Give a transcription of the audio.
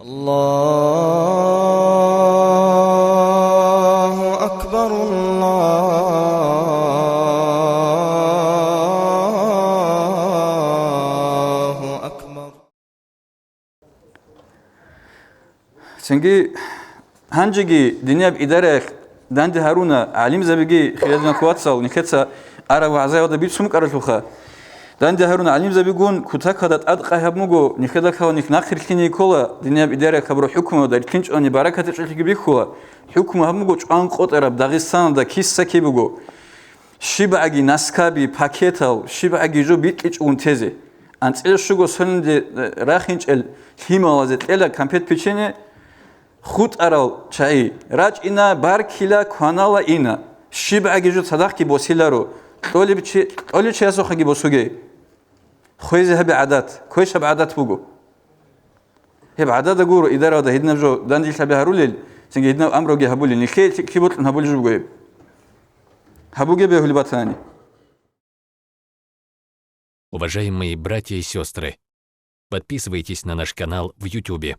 الله أكبر الله أكبر. Çünkü hangi dünya idarek dandi Haruna alim zabigi khiyadna kuatsal nikhetsa ara wa'za da bir sumuk arashuha dandi Haruna alim zabigun kutakadat adqa habmugo nikhedaka nik nakhirkini kola dünya idarek habru hukmu da ikinci oni barakat çilgi bikhuwa hukmu habmugo çan qotarab Dağistan'da kissa kibugo shibagi naskabi paketal shibagi jo bitliç untezi antsel shugo sonde rakhinchel himalazet ela kampet pichene خود ارال چای راج اینا بار کلا کانالا اینا شیب اگه جو صدق کی بوسیلا رو طولی چه اسو خگی بوسوگی خویز هب عادت کویش هب عادت بگو هب عادت گورو اداره ده هدنا جو دندی شبه هرولل سنگ هدنا امرو گه هبول نخی کی بوت هبول جو بگو هبوگه به هولی باتانی. Уважаемые братья и сестры, подписывайтесь на наш канал в YouTube.